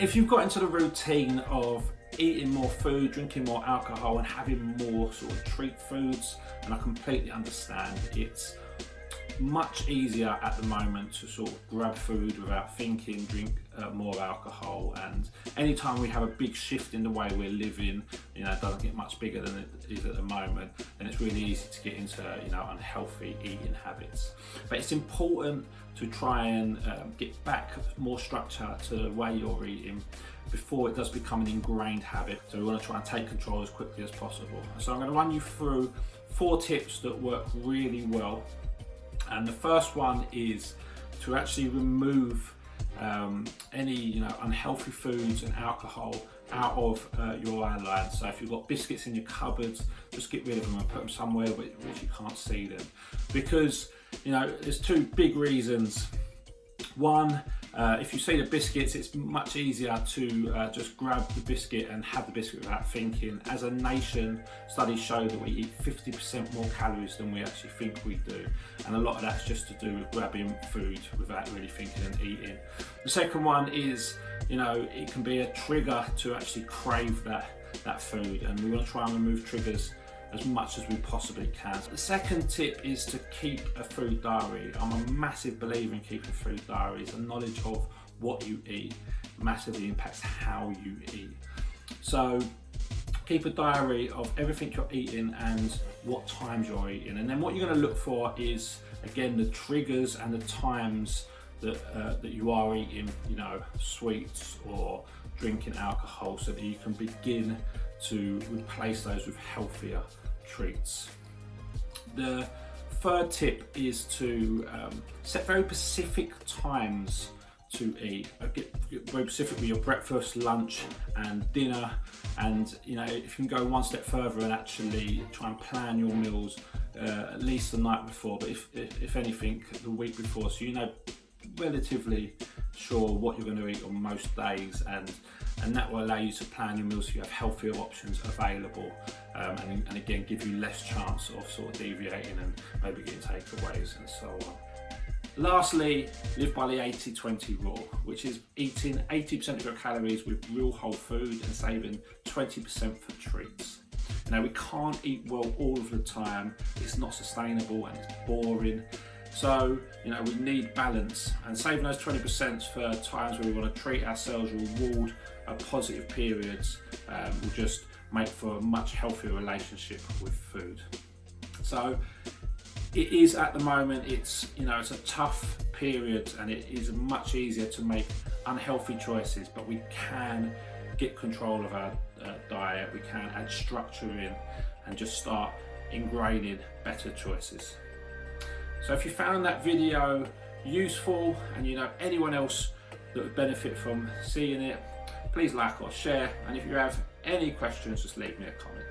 If you've got into the routine of eating more food, drinking more alcohol and having more sort of treat foods, and I completely understand, it's much easier at the moment to sort of grab food without thinking, drink more alcohol, and anytime we have a big shift in the way we're living, you know, it doesn't get much bigger than it is at the moment, then it's really easy to get into, you know, unhealthy eating habits. But it's important to try and get back more structure to the way you're eating before it does become an ingrained habit. So we want to try and take control as quickly as possible. So I'm going to run you through 4 tips that work really well. And the first one is to actually remove any, you know, unhealthy foods and alcohol out of your eye line. So if you've got biscuits in your cupboards, just get rid of them and put them somewhere which you can't see them. Because, you know, there's 2 big reasons. One, if you see the biscuits, it's much easier to just grab the biscuit and have the biscuit without thinking. As a nation, studies show that we eat 50% more calories than we actually think we do. And a lot of that's just to do with grabbing food without really thinking and eating. The second one is, you know, it can be a trigger to actually crave that food, and we want to try and remove triggers as much as we possibly can. The second tip is to keep a food diary. I'm a massive believer in keeping food diaries. The knowledge of what you eat massively impacts how you eat. So keep a diary of everything you're eating and what times you're eating. And then what you're going to look for is, again, the triggers and the times that you are eating, you know, sweets or drinking alcohol, so that you can begin to replace those with healthier treats. The third tip is to set very specific times to eat. Get very specific with your breakfast, lunch and dinner, and, you know, if you can go one step further and actually try and plan your meals at least the night before, but if anything the week before, so you know relatively sure what you're going to eat on most days, and that will allow you to plan your meals so you have healthier options available, and again give you less chance of sort of deviating and maybe getting takeaways and so on. Lastly, live by the 80-20 rule, which is eating 80% of your calories with real whole food and saving 20% for treats. You know, we can't eat well all of the time. It's not sustainable and it's boring. So, you know, we need balance, and saving those 20% for times where we want to treat ourselves, reward positive periods, will just make for a much healthier relationship with food. So it is, at the moment, it's, you know, it's a tough period and it is much easier to make unhealthy choices, but we can get control of our diet, we can add structure in and just start ingraining better choices. So if you found that video useful and you know anyone else that would benefit from seeing it, please like or share, and if you have any questions, just leave me a comment.